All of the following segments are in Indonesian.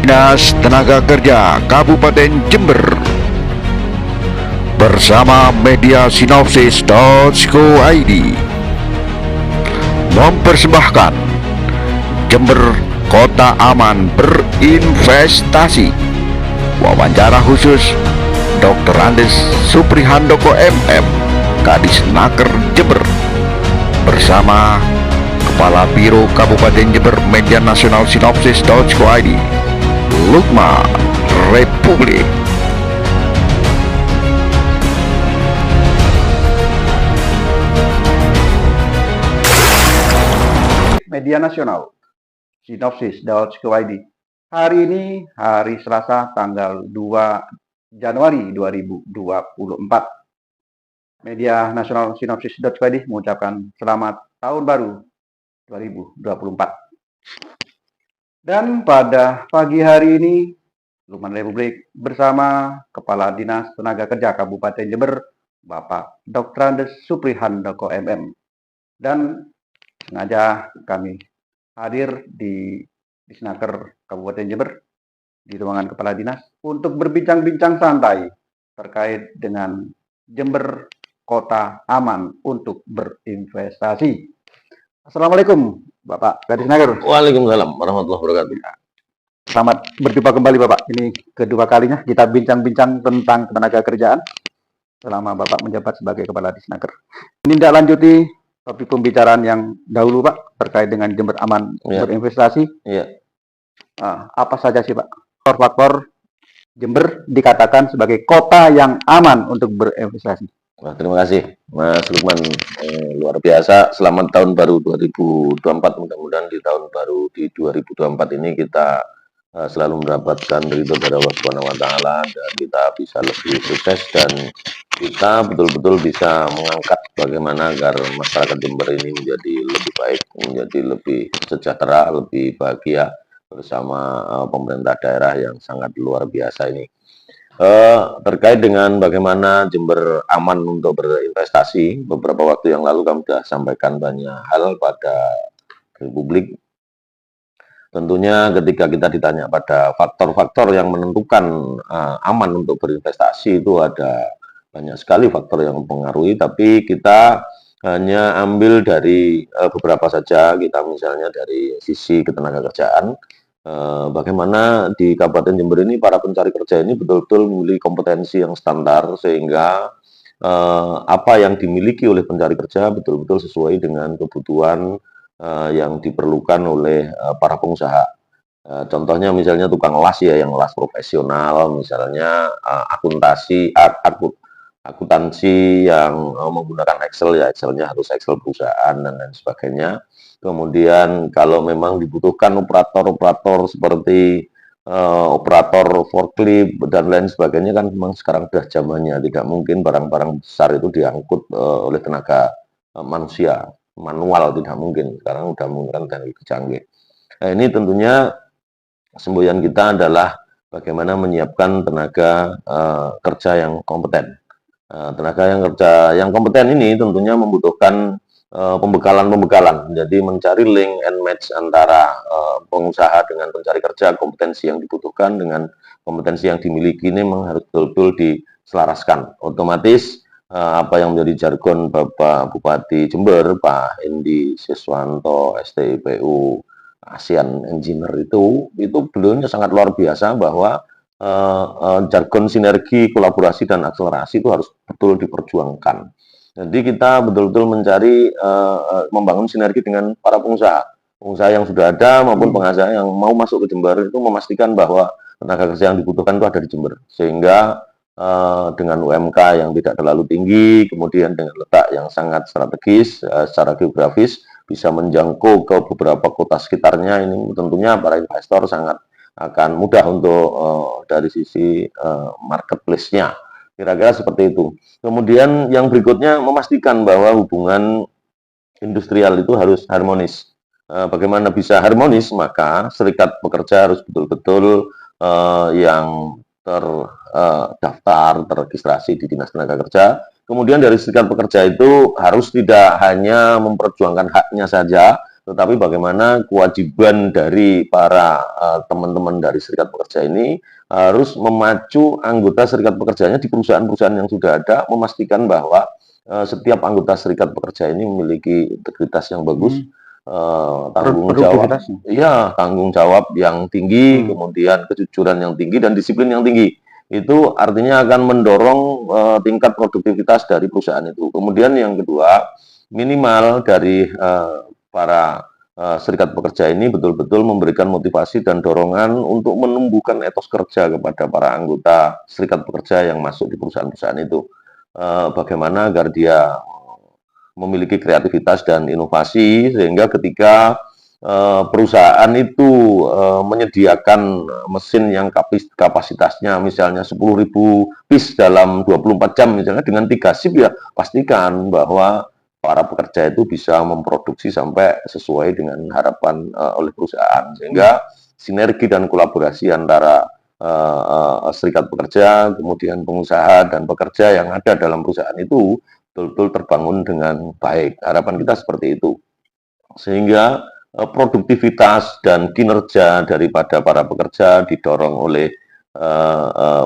Dinas Tenaga Kerja Kabupaten Jember bersama media sinopsis.co.id mempersembahkan Jember Kota Aman Berinvestasi. Wawancara khusus Dr. Andes Suprihandoko MM, Kadisnaker Jember, bersama Kepala Biro Kabupaten Jember Media Nasional Sinopsis.co.id, Lukman Republik. Media Nasional Sinopsis.co.id. Hari ini hari Selasa tanggal 2 Januari 2024. Media Nasional Sinopsis.co.id mengucapkan selamat tahun baru 2024. Dan pada pagi hari ini Lukman Republik bersama Kepala Dinas Tenaga Kerja Kabupaten Jember, Bapak Dr. Andes Suprihandoko MM, dan sengaja kami hadir di Disnaker Kabupaten Jember di ruangan Kepala Dinas untuk berbincang-bincang santai terkait dengan Jember Kota Aman untuk berinvestasi. Assalamualaikum Bapak Kadisnaker. Waalaikumsalam warahmatullahi wabarakatuh. Selamat berjumpa kembali Bapak. Ini kedua kalinya kita bincang-bincang tentang tenaga kerjaan selama Bapak menjabat sebagai Kepala Disnaker. Ini tidak lanjuti topik pembicaraan yang dahulu Pak terkait dengan Jember Aman berinvestasi. Apa saja sih Pak faktor Jember dikatakan sebagai kota yang aman untuk berinvestasi? Wah, terima kasih Mas Lukman, luar biasa. Selamat tahun baru 2024. Mudah-mudahan di tahun baru di 2024 ini kita selalu mendapatkan ridho dari Allah Subhanahu wa taala, dan kita bisa lebih sukses dan kita betul-betul bisa mengangkat bagaimana agar masyarakat Jember ini menjadi lebih baik, menjadi lebih sejahtera, lebih bahagia bersama pemerintah daerah yang sangat luar biasa ini. Terkait dengan bagaimana Jember aman untuk berinvestasi, beberapa waktu yang lalu kami sudah sampaikan banyak hal pada publik. Tentunya ketika kita ditanya pada faktor-faktor yang menentukan aman untuk berinvestasi, itu ada banyak sekali faktor yang mempengaruhi, tapi kita hanya ambil dari beberapa saja. Kita misalnya dari sisi ketenagakerjaan, bagaimana di Kabupaten Jember ini para pencari kerja ini betul-betul memiliki kompetensi yang standar, sehingga apa yang dimiliki oleh pencari kerja betul-betul sesuai dengan kebutuhan yang diperlukan oleh para pengusaha. Contohnya misalnya tukang las ya, yang las profesional, misalnya akuntansi yang menggunakan Excel ya, Excelnya harus Excel perusahaan dan lain sebagainya. Kemudian kalau memang dibutuhkan operator-operator seperti operator forklift dan lain sebagainya, kan memang sekarang sudah zamannya, tidak mungkin barang-barang besar itu diangkut oleh tenaga manusia, manual, tidak mungkin. Sekarang sudah menggunakan teknologi canggih. Nah, ini tentunya semboyan kita adalah bagaimana menyiapkan tenaga kerja yang kompeten. Tenaga yang kompeten ini tentunya membutuhkan pembekalan. Jadi mencari link and match antara pengusaha dengan pencari kerja, kompetensi yang dibutuhkan dengan kompetensi yang dimiliki ini memang harus betul-betul diselaraskan. Otomatis apa yang menjadi jargon Bapak Bupati Jember, Pak Endi Siswanto, STIPU, ASEAN Engineer, itu beliaunya sangat luar biasa bahwa jargon sinergi, kolaborasi, dan akselerasi itu harus betul diperjuangkan. Jadi kita betul-betul mencari membangun sinergi dengan para pengusaha yang sudah ada maupun pengusaha yang mau masuk ke Jember, itu memastikan bahwa tenaga kerja yang dibutuhkan itu ada di Jember, sehingga dengan UMK yang tidak terlalu tinggi, kemudian dengan letak yang sangat strategis secara geografis, bisa menjangkau ke beberapa kota sekitarnya, ini tentunya para investor sangat akan mudah untuk dari sisi marketplace-nya. Kira-kira seperti itu. Kemudian yang berikutnya, memastikan bahwa hubungan industrial itu harus harmonis. Bagaimana bisa harmonis? Maka serikat pekerja harus betul-betul yang terdaftar, terregistrasi di Dinas Tenaga Kerja. Kemudian dari serikat pekerja itu harus tidak hanya memperjuangkan haknya saja, tetapi bagaimana kewajiban dari para teman-teman dari serikat pekerja ini harus memacu anggota serikat pekerjanya di perusahaan-perusahaan yang sudah ada, memastikan bahwa setiap anggota serikat pekerja ini memiliki integritas yang bagus, tanggung jawab, Produktivitasnya. iya, tanggung jawab yang tinggi, kemudian kejujuran yang tinggi dan disiplin yang tinggi. Itu artinya akan mendorong tingkat produktivitas dari perusahaan itu. Kemudian yang kedua, minimal dari para serikat pekerja ini betul-betul memberikan motivasi dan dorongan untuk menumbuhkan etos kerja kepada para anggota serikat pekerja yang masuk di perusahaan-perusahaan itu. Bagaimana agar dia memiliki kreativitas dan inovasi sehingga ketika perusahaan itu menyediakan mesin yang kapasitasnya misalnya 10.000 piece dalam 24 jam misalnya dengan 3 shift, ya pastikan bahwa para pekerja itu bisa memproduksi sampai sesuai dengan harapan oleh perusahaan, sehingga sinergi dan kolaborasi antara serikat pekerja, kemudian pengusaha dan pekerja yang ada dalam perusahaan itu betul-betul terbangun dengan baik. Harapan kita seperti itu. Sehingga produktivitas dan kinerja daripada para pekerja didorong oleh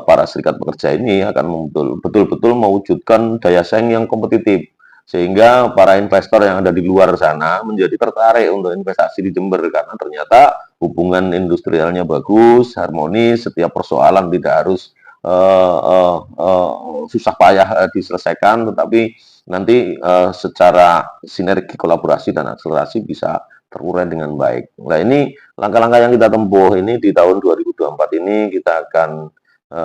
para serikat pekerja ini akan betul-betul mewujudkan daya saing yang kompetitif. Sehingga para investor yang ada di luar sana menjadi tertarik untuk investasi di Jember karena ternyata hubungan industrialnya bagus, harmonis, setiap persoalan tidak harus susah payah diselesaikan, tetapi nanti secara sinergi, kolaborasi, dan akselerasi bisa terurai dengan baik. Nah, ini langkah-langkah yang kita tempuh ini di tahun 2024 ini kita akan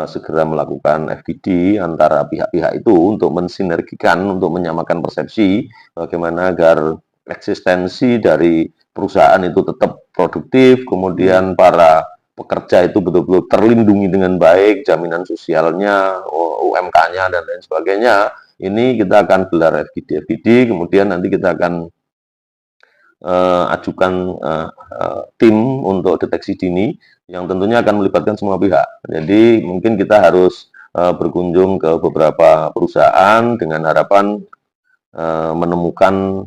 segera melakukan FGD antara pihak-pihak itu untuk mensinergikan, untuk menyamakan persepsi bagaimana agar eksistensi dari perusahaan itu tetap produktif, kemudian para pekerja itu betul-betul terlindungi dengan baik, jaminan sosialnya, UMK-nya, dan lain sebagainya. Ini kita akan gelar FGD, kemudian nanti kita akan ajukan tim untuk deteksi dini yang tentunya akan melibatkan semua pihak. Jadi mungkin kita harus berkunjung ke beberapa perusahaan dengan harapan menemukan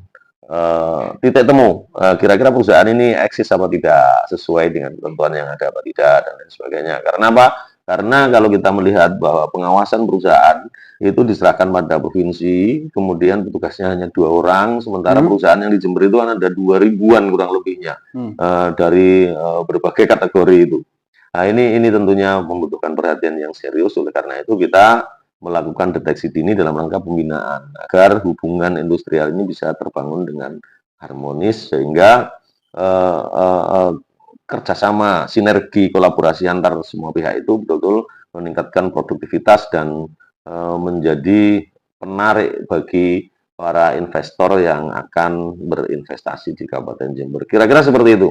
titik temu kira-kira perusahaan ini eksis apa tidak, sesuai dengan ketentuan yang ada apa tidak, dan lain sebagainya. Karena apa? Karena kalau kita melihat bahwa pengawasan perusahaan itu diserahkan pada provinsi, kemudian petugasnya hanya 2 orang, sementara perusahaan yang di Jember itu ada 2.000-an kurang lebihnya dari berbagai kategori itu. Nah, ini tentunya membutuhkan perhatian yang serius. Oleh karena itu kita melakukan deteksi dini dalam rangka pembinaan agar hubungan industrial ini bisa terbangun dengan harmonis, sehingga kerjasama, sinergi, kolaborasi antar semua pihak itu betul-betul meningkatkan produktivitas dan menjadi penarik bagi para investor yang akan berinvestasi di Kabupaten Jember. Kira-kira seperti itu.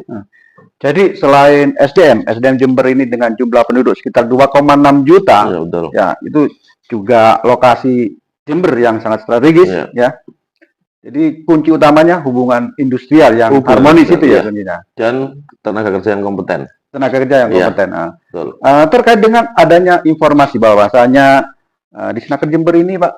Jadi selain SDM Jember ini dengan jumlah penduduk sekitar 2,6 juta, Ya, betul. ya itu juga lokasi Jember yang sangat strategis, ya. Jadi kunci utamanya hubungan industrial yang harmonis itu ya, tentunya. Dan tenaga kerja yang kompeten. Tenaga kerja yang kompeten. Betul. Terkait dengan adanya informasi bahwasanya di Senaker Jember ini, Pak,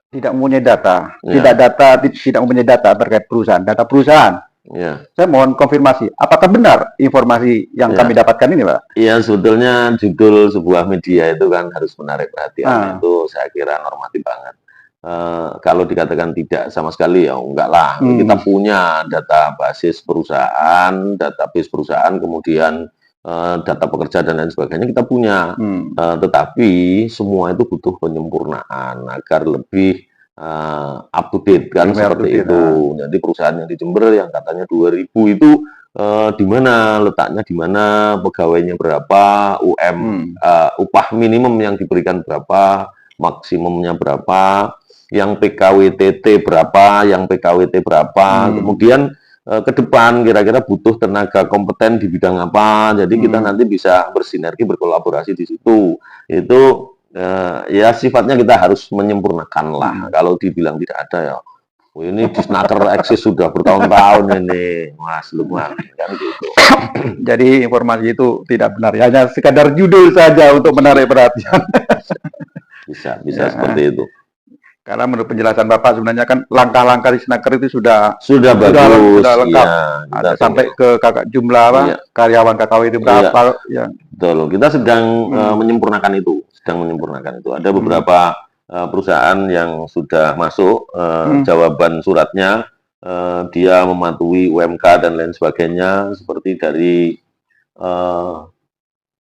tidak mempunyai data, tidak mempunyai data terkait data perusahaan. Ya. Saya mohon konfirmasi, apakah benar informasi yang kami dapatkan ini, Pak? Iya, sebetulnya judul sebuah media itu kan harus menarik perhatian. Itu saya kira normatif banget. Kalau dikatakan tidak sama sekali, ya enggak lah. Kita punya data basis perusahaan, database perusahaan, kemudian data pekerja dan lain sebagainya kita punya. Tetapi semua itu butuh penyempurnaan agar lebih up to date kan, seperti itu. Jadi perusahaan yang di Jember yang katanya 2.000 itu di mana letaknya, di mana pegawainya berapa, upah minimum yang diberikan berapa, maksimumnya berapa, yang PKWTT berapa, yang PKWT berapa, kemudian ke depan kira-kira butuh tenaga kompeten di bidang apa. Jadi kita nanti bisa bersinergi, berkolaborasi di situ. Itu ya sifatnya kita harus menyempurnakan lah. Kalau dibilang tidak ada, ya ini di Senaker eksis sudah bertahun-tahun ini, Mas Lukman, kan gitu. Jadi informasi itu tidak benar, hanya sekadar judul saja untuk menarik perhatian. Bisa seperti itu. Karena menurut penjelasan Bapak sebenarnya kan langkah-langkah di Snaker itu sudah bagus, sudah lengkap. iya, Ada kita sampai ke jumlah apa Iya. karyawan KKW itu berapa yang betul. Kita sedang menyempurnakan itu, Ada beberapa perusahaan yang sudah masuk jawaban suratnya, dia mematuhi UMK dan lain sebagainya, seperti dari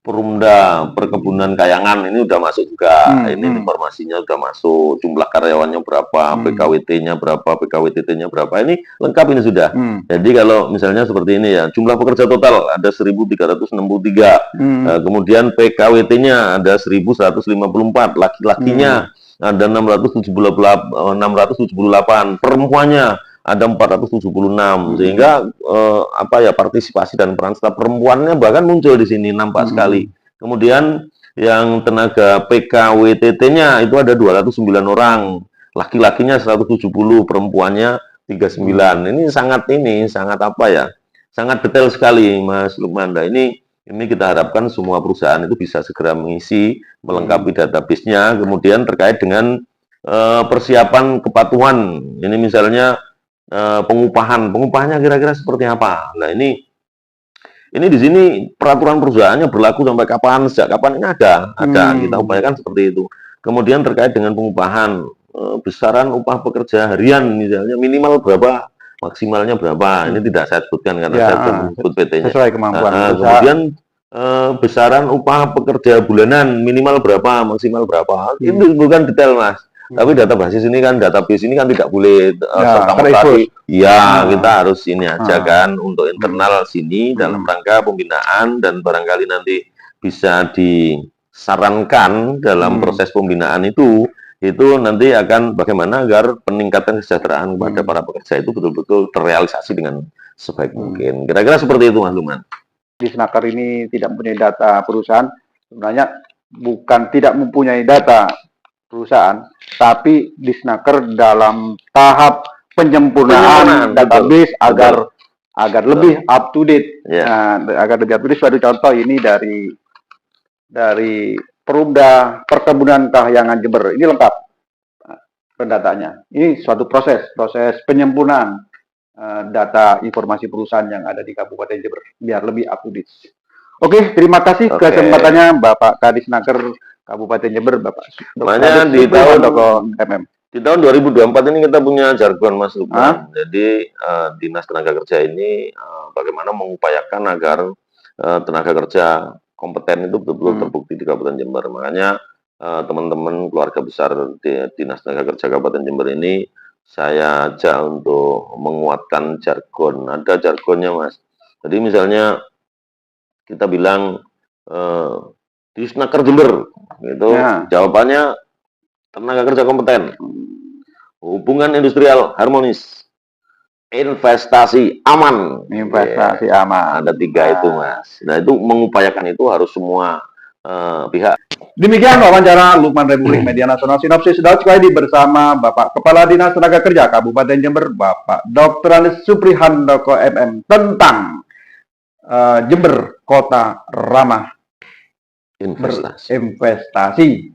Perumda Perkebunan Kayangan ini udah masuk juga. Ini informasinya udah masuk, jumlah karyawannya berapa, PKWT-nya berapa, PKWTT-nya berapa, ini lengkap ini sudah. Jadi kalau misalnya seperti ini ya, jumlah pekerja total ada 1.363, kemudian PKWT-nya ada 1.154, laki-lakinya ada 678, perempuannya ada 476, sehingga partisipasi dan peran serta perempuannya bahkan muncul di sini nampak sekali. Kemudian yang tenaga PKWTT-nya itu ada 209 orang, laki-lakinya 170, perempuannya 39. Ini sangat sangat detail sekali, Mas Lukman. Nah, ini kita harapkan semua perusahaan itu bisa segera mengisi, melengkapi database-nya, kemudian terkait dengan persiapan kepatuhan. Ini misalnya pengupahannya kira-kira seperti apa. Nah, ini di sini peraturan perusahaannya berlaku sampai kapan, sejak kapan, ini ada. Kita upayakan seperti itu. Kemudian terkait dengan pengupahan, besaran upah pekerja harian misalnya minimal berapa, maksimalnya berapa. Ini tidak saya sebutkan karena saya belum sebut PT-nya. Sesuai kemampuan. Kemudian besaran upah pekerja bulanan minimal berapa, maksimal berapa. Itu bukan detail, Mas. Tapi database ini kan tidak boleh serta-merta. Iya, kita harus ini aja kan untuk internal sini dalam rangka pembinaan, dan barangkali nanti bisa disarankan dalam proses pembinaan itu nanti akan bagaimana agar peningkatan kesejahteraan kepada para pekerja itu betul-betul terrealisasi dengan sebaik mungkin. Kira-kira seperti itu, Mas Luman. Di Snaker ini tidak mempunyai data perusahaan, sebenarnya bukan tidak mempunyai data perusahaan, tapi di Snaker dalam tahap penyempurnaan database agar lebih up to date. Agar lebih up to date. Suatu contoh ini dari Perumda Perkebunan Kayangan Jember, ini lengkap pendataannya. Ini suatu proses penyempurnaan data informasi perusahaan yang ada di Kabupaten Jember biar lebih up to date. Oke, terima kasih kesempatannya Bapak Kadis Snaker Kabupaten Jember, Bapak. Makanya di tahun 2024 ini kita punya jargon, Mas Lukman. Jadi Dinas Tenaga Kerja ini bagaimana mengupayakan agar tenaga kerja kompeten itu betul-betul terbukti di Kabupaten Jember. Makanya teman-teman keluarga besar di Dinas Tenaga Kerja Kabupaten Jember ini saya ajak untuk menguatkan jargon. Ada jargonnya, Mas. Jadi misalnya kita bilang di Snaker Jember, gitu. Jawabannya tenaga kerja kompeten, hubungan industrial harmonis, investasi aman. Aman. Ada 3 itu, Mas. Nah, itu mengupayakan itu harus semua pihak. Demikian wawancara Lukman Republik Media Nasional Sinopsis Daud Squadi bersama Bapak Kepala Dinas Tenaga Kerja Kabupaten Jember, Bapak Dr. Andes Suprihandoko MM, tentang Jember Kota Ramah investasi.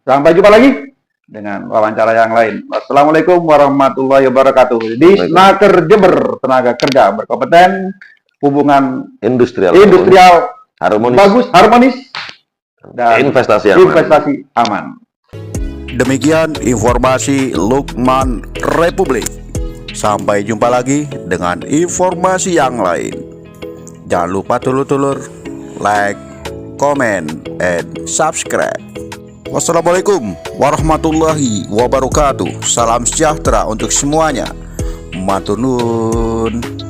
Sampai jumpa lagi dengan wawancara yang lain. Wassalamualaikum warahmatullahi wabarakatuh. Di Snaker Jember, tenaga kerja berkompeten, hubungan industrial harmonis, dan investasi aman. Demikian informasi Lukman Republik. Sampai jumpa lagi dengan informasi yang lain. Jangan lupa tulur-tulur like, comment, and subscribe. Wassalamualaikum warahmatullahi wabarakatuh. Salam sejahtera untuk semuanya. Matur nuwun.